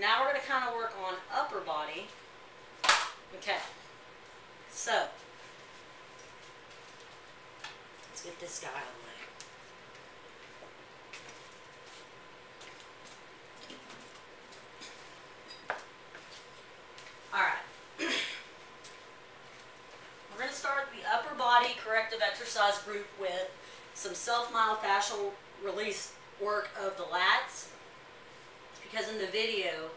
Now we're going to kind of work on upper body. Okay, so let's get this guy out of the way. Alright, we're going to start the upper body corrective exercise group with some self-myofascial release work of the lats, because in the video,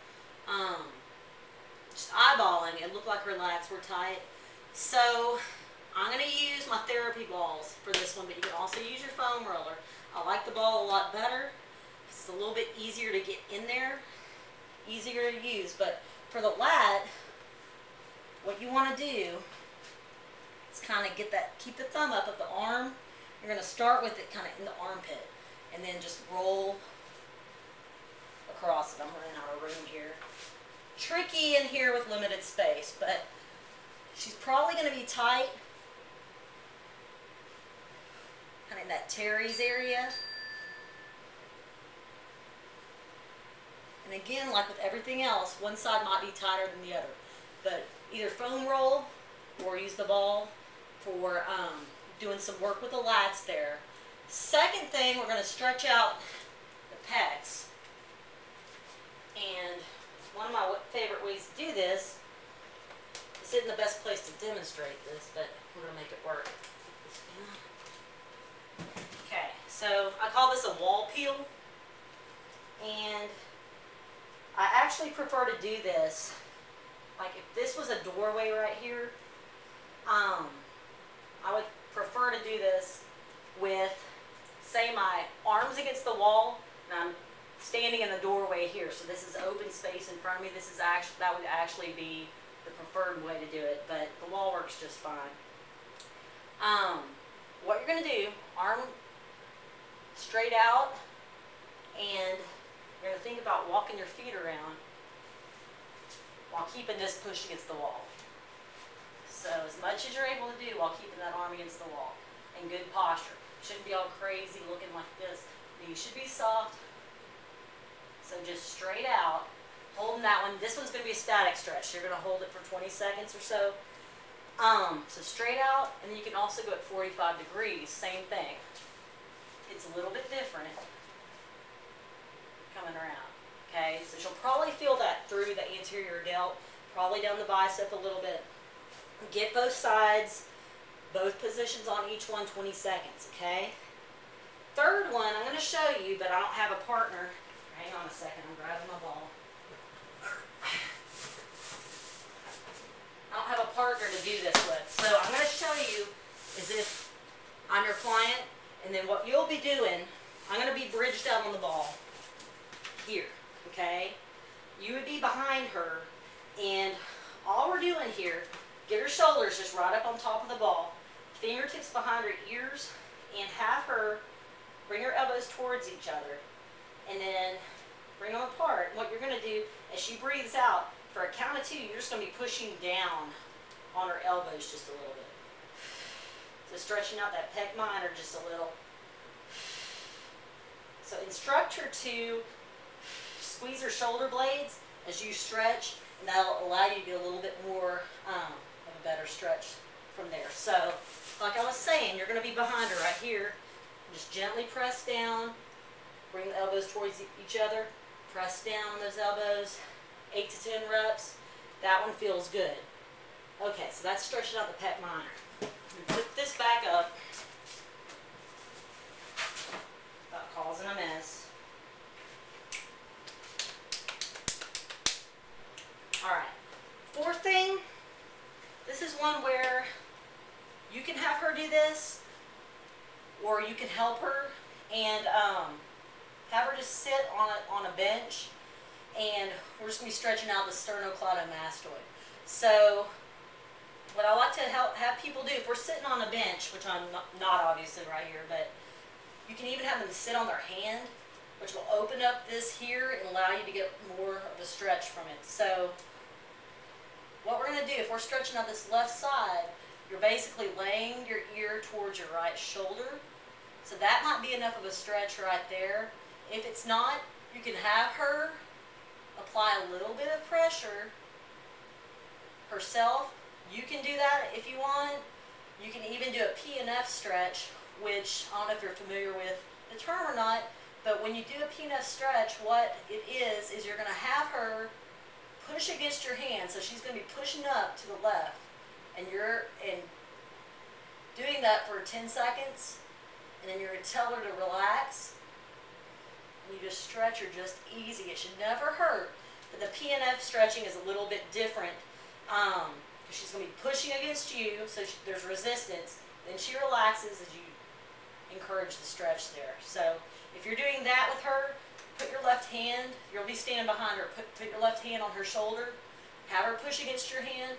just eyeballing, it looked like her lats were tight. So I'm going to use my therapy balls for this one, but you can also use your foam roller. I like the ball a lot better. It's a little bit easier to get in there, easier to use. But for the lat, what you want to do is kind of get that, keep the thumb up of the arm. You're going to start with it kind of in the armpit, and then just roll across it. I'm running out of room here. Tricky in here with limited space, but she's probably going to be tight, kind of in that teres area. And again, like with everything else, one side might be tighter than the other, but either foam roll or use the ball for doing some work with the lats there. Second thing, we're going to stretch out the pecs. And one of my favorite ways to do this, this isn't the best place to demonstrate this, but we're going to make it work. Okay, so I call this a wall peel, and I actually prefer to do this, like if this was a doorway right here, I would prefer to do this with, say, my arms against the wall, and I'm standing in the doorway here, so this is open space in front of me. This is actually, that would actually be the preferred way to do it, but the wall works just fine. What you're going to do, arm straight out, and you're going to think about walking your feet around while keeping this pushed against the wall. So as much as you're able to do while keeping that arm against the wall, and good posture. Shouldn't be all crazy looking like this. You should be soft. So just straight out, holding that one. This one's going to be a static stretch. You're going to hold it for 20 seconds or so. So straight out, and then you can also go at 45 degrees. Same thing. It's a little bit different coming around. Okay, so you'll probably feel that through the anterior delt, probably down the bicep a little bit. Get both sides, both positions on each one, 20 seconds. Okay. Third one, I'm going to show you, but I don't have a partner. Hang on a second, I'm grabbing my ball. I don't have a partner to do this with. So I'm going to show you as if I'm your client, and then what you'll be doing, I'm going to be bridged out on the ball here, okay? You would be behind her, and all we're doing here, get her shoulders just right up on top of the ball, fingertips behind her ears, and have her bring her elbows towards each other. And then bring them apart. And what you're going to do, as she breathes out, for a count of 2, you're just going to be pushing down on her elbows just a little bit. So stretching out that pec minor just a little. So instruct her to squeeze her shoulder blades as you stretch, and that'll allow you to get a little bit more of a better stretch from there. So, like I was saying, you're going to be behind her right here. Just gently press down. Bring the elbows towards each other. Press down on those elbows. 8 to 10 reps. That one feels good. Okay, so that's stretching out the pec minor. Put this back up. Without causing a mess. Alright. Fourth thing. This is one where you can have her do this, or you can help her and have her just sit on a bench, and we're just going to be stretching out the sternocleidomastoid. So what I like to have people do, if we're sitting on a bench, which I'm not obviously right here, but you can even have them sit on their hand, which will open up this here and allow you to get more of a stretch from it. So what we're going to do, if we're stretching out this left side, you're basically laying your ear towards your right shoulder. So that might be enough of a stretch right there. If it's not, you can have her apply a little bit of pressure herself. You can do that if you want. You can even do a P&F stretch, which I don't know if you're familiar with the term or not, but when you do a P&F stretch, what it is you're going to have her push against your hand. So she's going to be pushing up to the left, and you're doing that for 10 seconds, and then you're going to tell her to relax, and you just stretch her just easy. It should never hurt, but the P&F stretching is a little bit different. She's going to be pushing against you, so there's resistance. Then she relaxes as you encourage the stretch there. So if you're doing that with her, put your left hand, you'll be standing behind her, put your left hand on her shoulder, have her push against your hand,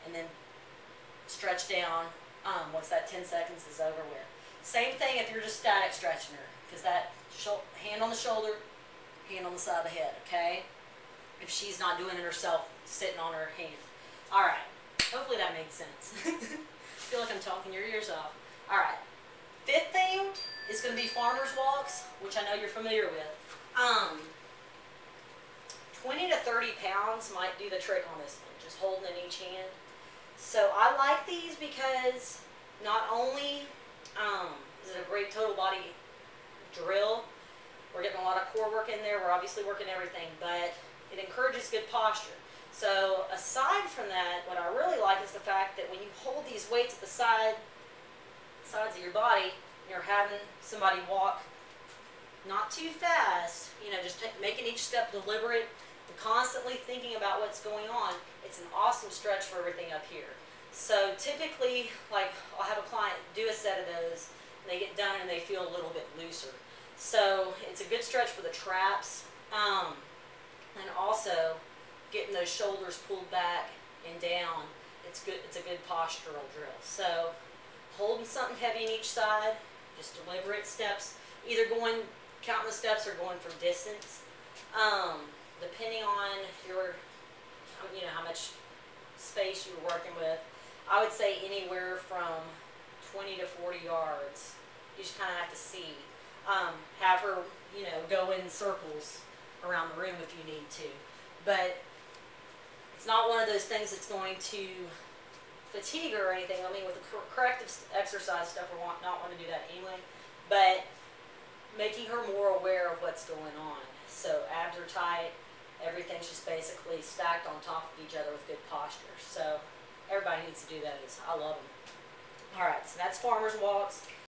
and then stretch down once that 10 seconds is over with. Same thing if you're just static stretching her, because that hand on the shoulder, hand on the side of the head, okay? If she's not doing it herself, sitting on her hand. All right, hopefully that made sense. I feel like I'm talking your ears off. All right, fifth thing is going to be farmer's walks, which I know you're familiar with. 20 to 30 pounds might do the trick on this one, just holding in each hand. So I like these because not only is it a great total body drill, we're getting a lot of core work in there, we're obviously working everything, but it encourages good posture. So aside from that, what I really like is the fact that when you hold these weights at the sides of your body, you're having somebody walk not too fast, you know, just making each step deliberate and constantly thinking about what's going on. It's an awesome stretch for everything up here. So typically, like, I'll have a client do a set of those, and they get done and they feel a little bit looser. So it's a good stretch for the traps, and also getting those shoulders pulled back and down. It's good. It's a good postural drill. So holding something heavy on each side, just deliberate steps, either counting the steps or going from distance, depending on your, you know, how much space you're working with. I would say anywhere from 20 to 40 yards. You just kind of have to see. Have her, you know, go in circles around the room if you need to. But it's not one of those things that's going to fatigue her or anything. I mean, with the corrective exercise stuff, we're not want to do that anyway. But making her more aware of what's going on. So abs are tight. Everything's just basically stacked on top of each other with good posture. So everybody needs to do those. I love them. All right, so that's farmer's walks.